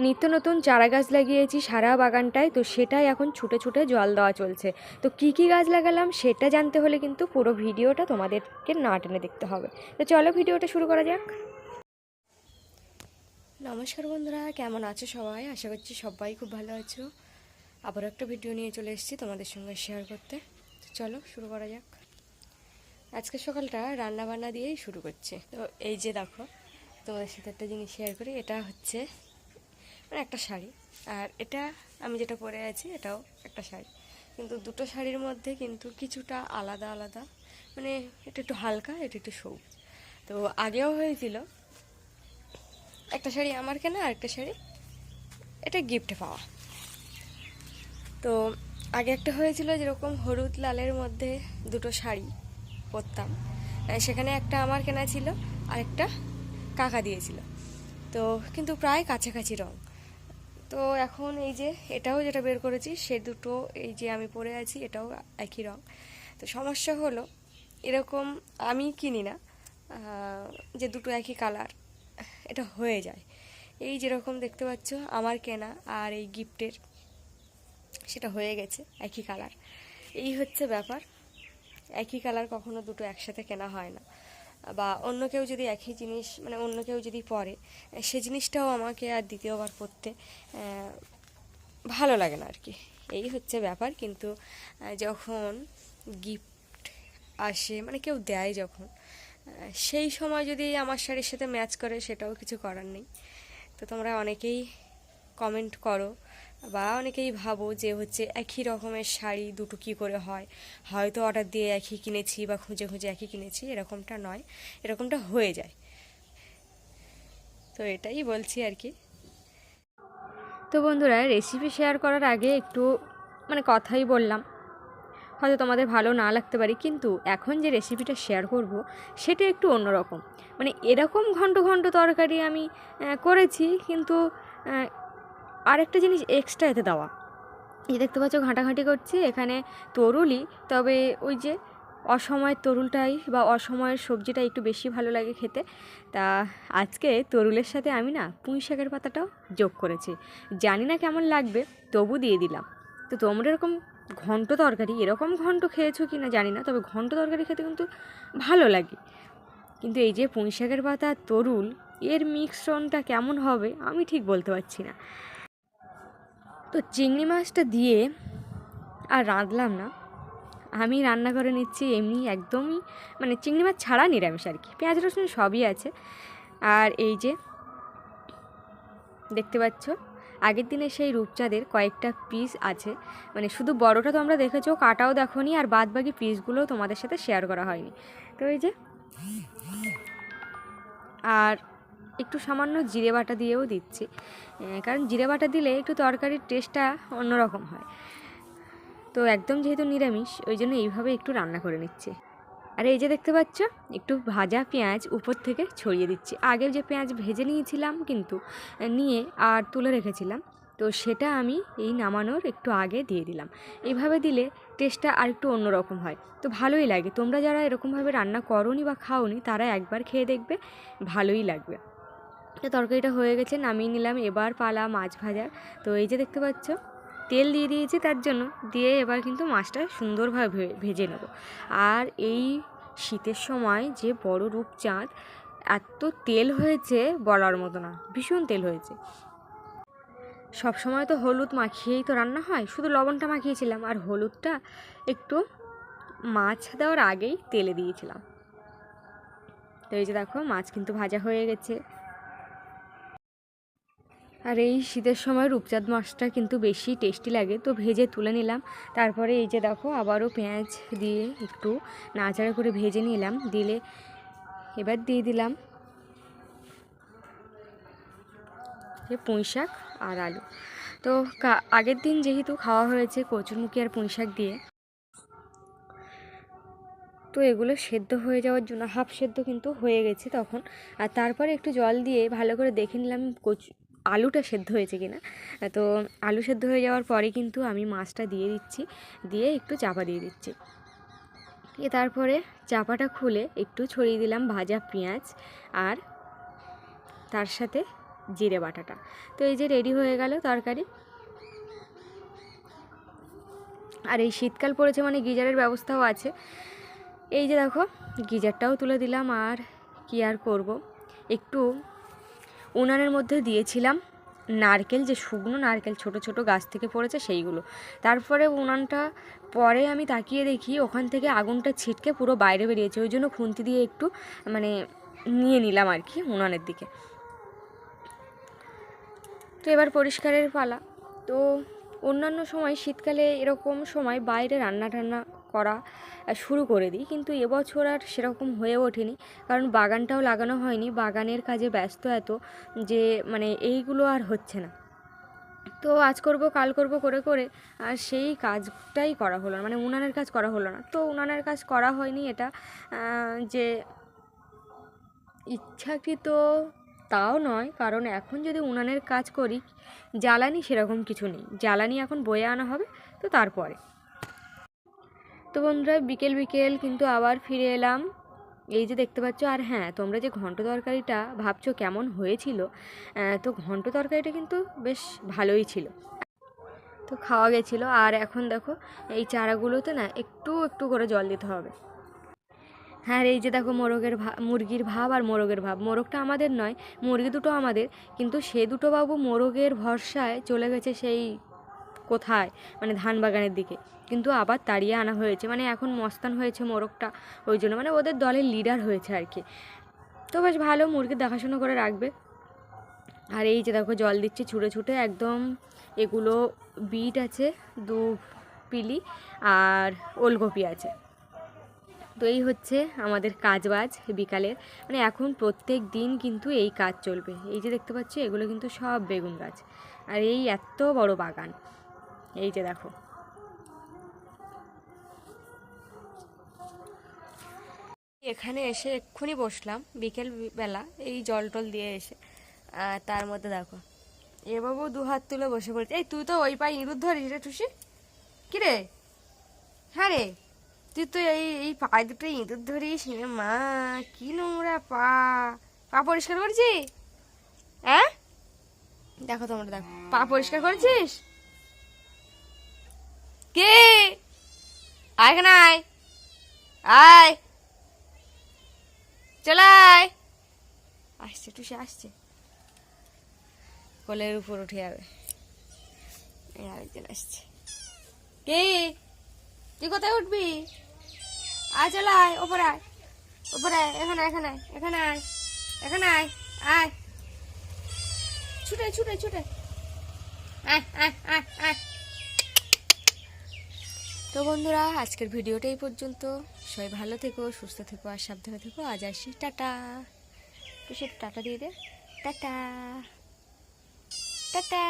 নিত্য নতুন চারা গাছ লাগিয়েছি সারা বাগানটায়, তো সেটাই এখন ছুটে ছুটে জল দেওয়া চলছে। তো কী কী গাছ লাগালাম সেটা জানতে হলে কিন্তু পুরো ভিডিওটা তোমাদেরকে না টেনে দেখতে হবে। তো চলো ভিডিওটা শুরু করা যাক। নমস্কার বন্ধুরা, কেমন আছো সবাই? আশা করছি সবাই খুব ভালো আছো। আবারও একটা ভিডিও নিয়ে চলে এসেছি তোমাদের সঙ্গে শেয়ার করতে। তো চলো শুরু করা যাক। আজকে সকালটা রান্না বান্না দিয়েই শুরু করছে। তো এই যে দেখো, তোমাদের সাথে একটা জিনিস শেয়ার করি। এটা হচ্ছে মানে একটা শাড়ি, আর এটা আমি যেটা পরে আছি এটাও একটা শাড়ি, কিন্তু দুটো শাড়ির মধ্যে কিন্তু কিছুটা আলাদা আলাদা। মানে এটা একটু হালকা, এটা একটু সবুজ। তো আগেও হয়েছিল, একটা শাড়ি আমার কেনা আর একটা শাড়ি এটা গিফটে পাওয়া। তো আগে একটা হয়েছিল যেরকম হলুদ লালের মধ্যে দুটো শাড়ি পরতাম, সেখানে একটা আমার কেনা ছিল আর একটা কাকা দিয়েছিল। তো কিন্তু প্রায় কাছাকাছি রঙ। তো এখন এই যে এটাও যেটা বের করেছি সে দুটো, এই যে আমি পরে আছি এটাও একই রঙ। তো সমস্যা হলো এরকম আমি কিনি না, যে দুটো একই কালার এটা হয়ে যায়। এই যেরকম দেখতে পাচ্ছ আমার কেনা আর এই গিফটের সেটা হয়ে গেছে একই কালার। এই হচ্ছে ব্যাপার, একই কালার কখনো দুটো একসাথে কেনা হয় না। বা অন্য কেউ যদি একই জিনিস, মানে অন্য কেউ যদি পরে, সে জিনিসটাও আমাকে আর দ্বিতীয়বার পরতে ভালো লাগে না আর কি। এই হচ্ছে ব্যাপার। কিন্তু যখন গিফট আসে, মানে কেউ দেয় যখন, সেই সময় যদি আমার শাড়ির সাথে ম্যাচ করে সেটাও কিছু করার নেই। তো তোমরা অনেকেই কমেন্ট করো বা অনেকেই ভাবো যে হচ্ছে একই রকমের শাড়ি দুটো কী করে হয়, হয়তো অর্ডার দিয়ে একই কিনেছি বা খুঁজে খুঁজে একই কিনেছি। এরকমটা নয়, এরকমটা হয়ে যায়। তো এটাই বলছি আর কি। তো বন্ধুরা, রেসিপি শেয়ার করার আগে একটু মানে কথাই বললাম, হয়তো তোমাদের ভালো না লাগতে পারে, কিন্তু এখন যে রেসিপিটা শেয়ার করব সেটা একটু অন্যরকম। মানে এরকম ঘন্ট ঘন্ট তরকারি আমি করেছি, কিন্তু আরেকটা জিনিস এক্সট্রা এতে দেওয়া। এই দেখতে পাচ্ছ ঘাঁটাঘাঁটি করছি এখানে তরুলই, তবে ওই যে অসময়ের তরুলটাই বা অসময়ের সবজিটা একটু বেশি ভালো লাগে খেতে। তা আজকে তরুলের সাথে আমি না পুঁই শাকের পাতাটাও যোগ করেছি। জানি না কেমন লাগবে, তবু দিয়ে দিলাম। তো তোমরা এরকম ঘন্ট তরকারি, এরকম ঘন্ট খেয়েছো কি না জানি না, তবে ঘন্ট তরকারি খেতে কিন্তু ভালো লাগে। কিন্তু এই যে পুঁই শাকের পাতা আর তরুল, এর মিশ্রণটা কেমন হবে আমি ঠিক বলতে পারছি না। তো চিংড়ি মাছটা দিয়ে আর রাঁধলাম না, আমি রান্না করে নিচ্ছি এমনি একদমই, মানে চিংড়ি মাছ ছাড়া নিরামিষ আর কি, পেঁয়াজ রসুন সবই আছে। আর এই যে দেখতে পাচ্ছ আগের দিনে সেই রূপচাঁদের কয়েকটা পিস আছে, মানে শুধু বড়টা তোমরা দেখেছো, কাটাও দেখোনি, আর বাদ বাকি পিসগুলোও তোমাদের সাথে শেয়ার করা হয়নি। তো এই যে, আর একটু সামান্য জিরে বাটা দিয়েও দিচ্ছি, কারণ জিরে বাটা দিলে একটু তরকারির টেস্টটা অন্যরকম হয়। তো একদম যেহেতু নিরামিষ, ওই জন্য এইভাবে একটু রান্না করে নিচ্ছি। আর এই যে দেখতে পাচ্ছ একটু ভাজা পেঁয়াজ উপর থেকে ছড়িয়ে দিচ্ছি। আগে যে পেঁয়াজ ভেজে নিয়েছিলাম কিন্তু, নিয়ে আর তুলে রেখেছিলাম, তো সেটা আমি এই নামানোর একটু আগে দিয়ে দিলাম। এইভাবে দিলে টেস্টটা আর একটু অন্যরকম হয়, তো ভালোই লাগে। তোমরা যারা এরকমভাবে রান্না করোনি বা খাওনি তারা একবার খেয়ে দেখবে, ভালোই লাগবে। তো তরকারিটা হয়ে গেছে, নামিয়ে নিলাম। এবার পালা মাছ ভাজার। তো এই যে দেখতে পাচ্ছ তেল দিয়ে দিয়েছি, তার জন্য দিয়ে এবার কিন্তু মাছটা সুন্দরভাবে ভেজে নেব। আর এই শীতের সময় যে বড় রূপচাঁদ, এত তেল হয়েছে বলার মতো না, ভীষণ তেল হয়েছে। সব সময় তো হলুদ মাখিয়েই তো রান্না হয়, শুধু লবণটা মাখিয়েছিলাম আর হলুদটা একটু মাছ দেওয়ার আগেই তেলে দিয়েছিলাম। তো এই যে দেখো মাছ কিন্তু ভাজা হয়ে গেছে। আর এই শীতের সময় রূপচাঁদ মাছটা কিন্তু বেশি টেস্টি লাগে, তো ভেজে তুলে নিলাম। তারপরে এই যে দেখো আবারও পেঁয়াজ দিয়ে একটু নাড়াচাড়া করে ভেজে নিলাম, দিলে এবার দিয়ে দিলাম পুঁই শাক আর আলু। তো আগের দিন যেহেতু খাওয়া হয়েছে কচুরমুখী আর পুঁই শাক দিয়ে, তো এগুলো সেদ্ধ হয়ে যাওয়ার জন্য হাফ সেদ্ধ কিন্তু হয়ে গেছে তখন। আর তারপরে একটু জল দিয়ে ভালো করে দেখে নিলাম আলুটা সেদ্ধ হয়েছে কিনা। তো আলু সেদ্ধ হয়ে যাওয়ার পরে কিন্তু আমি মাছটা দিয়ে দিচ্ছি, দিয়ে একটু চাপা দিয়ে দিচ্ছি। তারপরে চাপাটা খুলে একটু ছড়িয়ে দিলাম ভাজা পেঁয়াজ, আর তার সাথে জিরে বাটাটা। তো এই যে রেডি হয়ে গেল তরকারি। আর এই শীতকাল পড়েছে মানে গিজারের ব্যবস্থাও আছে। এই যে দেখো গিজারটাও তুলে দিলাম। আর কি আর করব, একটু উনানের মধ্যে দিয়েছিলাম নারকেল, যে শুকনো নারকেল ছোট ছোট গাছ থেকে পড়েছে সেইগুলো। তারপরে উনানটা পরে আমি তাকিয়ে দেখি ওখান থেকে আগুনটা ছিটকে পুরো বাইরে বেরিয়েছে, ওই জন্য খুন্তি দিয়ে একটু মানে নিয়ে নিলাম আর কি উনানের দিকে। তো এবার পরিষ্কারের পালা। তো অন্যান্য সময় শীতকালে এরকম সময় বাইরে রান্না টান্না করা শুরু করে দিই, কিন্তু এবছর আর সেরকম হয়ে ওঠেনি, কারণ বাগানটাও লাগানো হয়নি। বাগানের কাজে ব্যস্ত এত যে মানে এইগুলো আর হচ্ছে না। তো আজ করব কাল করব করে করে আর সেই কাজটাই করা হলো না, মানে উনানের কাজ করা হলো না। তো উনানের কাজ করা হয়নি, এটা যে ইচ্ছাকৃত তাও নয়, কারণ এখন যদি উনানের কাজ করি জ্বালানি সেরকম কিছু নেই, জ্বালানি এখন বয়ে আনা হবে তো তারপরে। তো বন্ধুরা বিকেল বিকেল কিন্তু আবার ফিরে এলাম, এই যে দেখতে পাচ্ছ। আর হ্যাঁ, তোমরা যে ঘন্ট তরকারিটা ভাবছো কেমন হয়েছিল, তো ঘন্ট তরকারিটা কিন্তু বেশ ভালোই ছিল, তো খাওয়া গেছিলো। আর এখন দেখো এই চারাগুলোতে না একটু একটু করে জল দিতে হবে। হ্যাঁ, এই যে দেখো মুরগির ভাব আর মোরগের ভাব। মোরগটা আমাদের নয়, মুরগি দুটো আমাদের, কিন্তু সে দুটো বাবু মোরগের ভরসায় চলে গেছে সেই কোথায়, মানে ধান বাগানের দিকে। কিন্তু আবার তাড়িয়ে আনা হয়েছে, মানে এখন মস্তান হয়েছে মোরগটা, ওই জন্য মানে ওদের দলের লিডার হয়েছে আর কি। তো বেশ ভালো, মুরগির দেখাশোনা করে রাখবে। আর এই যে দেখো জল দিচ্ছে ছুটে ছুটে একদম। এগুলো বিট আছে 2 পিলি আর ওলকপি আছে। তো এই হচ্ছে আমাদের কাজবাজ বিকালের, মানে এখন প্রত্যেক দিন কিন্তু এই কাজ চলবে। এই যে দেখতে পাচ্ছি এগুলো কিন্তু সব বেগুন গাছ, আর এই এত বড় বাগান। এই যে দেখো এখানে এসে এক্ষুনি বসলাম বিকেল বেলা, এই জল টল দিয়ে এসে। আর তার মধ্যে দেখো এ বাবু 2 হাত তুলে বসে পড়েছে। এই তুই তো ওই পায়ে ইঁদুর ধরিস রে টুসি, কিরে? হ্যাঁ রে, তুই তো এই পায়ে দুটো ইঁদুর ধরিস রে মা, কি নোংরা পা। পা পরিষ্কার করছি? হ্যাঁ দেখো, তোমরা দেখো, পা পরিষ্কার করেছিস? কে? আয় এখানে আয়, আয় চলে আয়। আসছে টুসি, আসছে, কোলের উপর উঠে যাবে। এই আরেকজন আসছে। কে? তুই কোথায় উঠবি? আয় চলে আয়, ওপরে আয়, ওপরে আয়, এখানে এখানে এখানে আয়, এখানে আয়, আয় ছুটে ছুটে ছুটে আয় আয় আয় আয়। তো বন্ধুরা আজকের ভিডিওটা এই পর্যন্ত। সবাই ভালো থেকো, সুস্থ থেকো আর সাবধানে থেকো। আজ আসি, টাটা। তো সে টাটা দিয়ে দে, টাটা টাটা।